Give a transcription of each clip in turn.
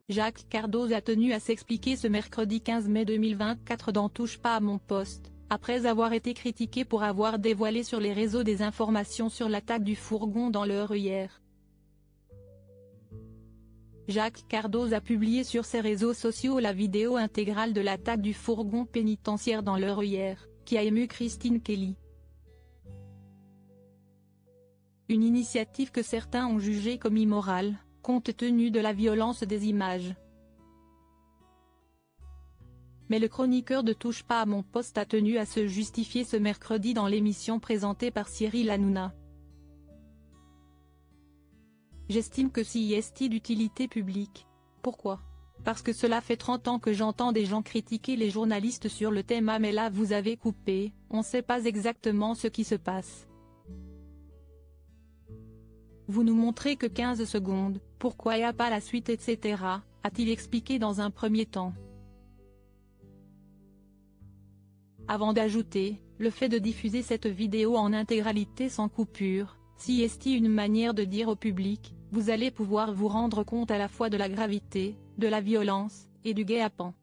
Jacques Cardoz a tenu à s'expliquer ce mercredi 15 mai 2024 dans Touche pas à mon poste, après avoir été critiqué pour avoir dévoilé sur les réseaux des informations sur l'attaque du fourgon dans l'Eure hier. Jacques Cardoz a publié sur ses réseaux sociaux la vidéo intégrale de l'attaque du fourgon pénitentiaire dans l'Eure hier, qui a ému Christine Kelly. Une initiative que certains ont jugée comme immorale, compte tenu de la violence des images. Mais le chroniqueur de Touche pas à mon poste a tenu à se justifier ce mercredi dans l'émission présentée par Cyril Hanouna. J'estime que si est d'utilité publique. Pourquoi? Parce que cela fait 30 ans que j'entends des gens critiquer les journalistes sur le thème. Ah mais là vous avez coupé, on sait pas exactement ce qui se passe. Vous nous montrez que 15 secondes, pourquoi y a pas la suite etc., a-t-il expliqué dans un premier temps. Avant d'ajouter, le fait de diffuser cette vidéo en intégralité sans coupure, si est une manière de dire au public, vous allez pouvoir vous rendre compte à la fois de la gravité, de la violence, et du guet-apens.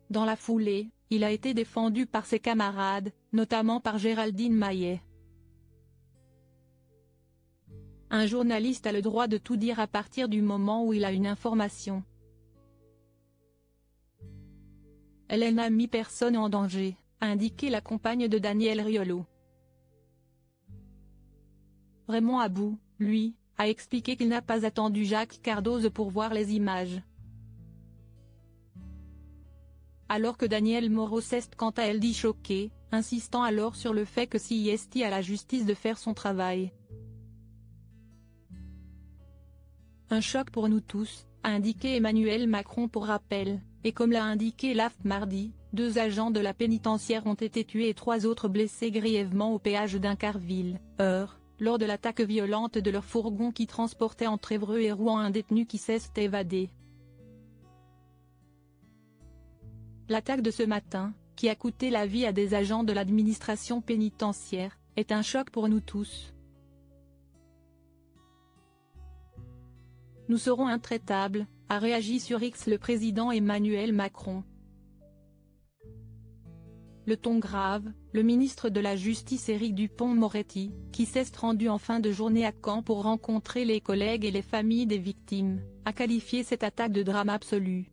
Dans la foulée, il a été défendu par ses camarades, notamment par Géraldine Maillet. Un journaliste a le droit de tout dire à partir du moment où il a une information. Elle n'a mis personne en danger, a indiqué la compagne de Daniel Riolo. Raymond Abou, lui, a expliqué qu'il n'a pas attendu Jacques Cardoz pour voir les images. Alors que Danielle Moreau s'est quant à elle dit choquée, insistant alors sur le fait que si est à la justice de faire son travail. Un choc pour nous tous, a indiqué Emmanuel Macron pour rappel, et comme l'a indiqué l'AFP mardi, 2 agents de la pénitentiaire ont été tués et 3 autres blessés grièvement au péage d'Incarville, Eure, lors de l'attaque violente de leur fourgon qui transportait entre Évreux et Rouen un détenu qui s'est évadé. L'attaque de ce matin, qui a coûté la vie à des agents de l'administration pénitentiaire, est un choc pour nous tous. Nous serons intraitables, a réagi sur X le président Emmanuel Macron. Le ton grave, le ministre de la Justice Éric Dupond-Moretti, qui s'est rendu en fin de journée à Caen pour rencontrer les collègues et les familles des victimes, a qualifié cette attaque de drame absolu.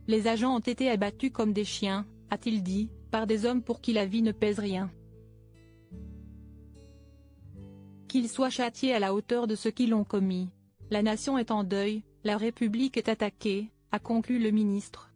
Les agents ont été abattus comme des chiens, a-t-il dit, par des hommes pour qui la vie ne pèse rien. Qu'ils soient châtiés à la hauteur de ce qu'ils ont commis. La nation est en deuil, la République est attaquée, a conclu le ministre.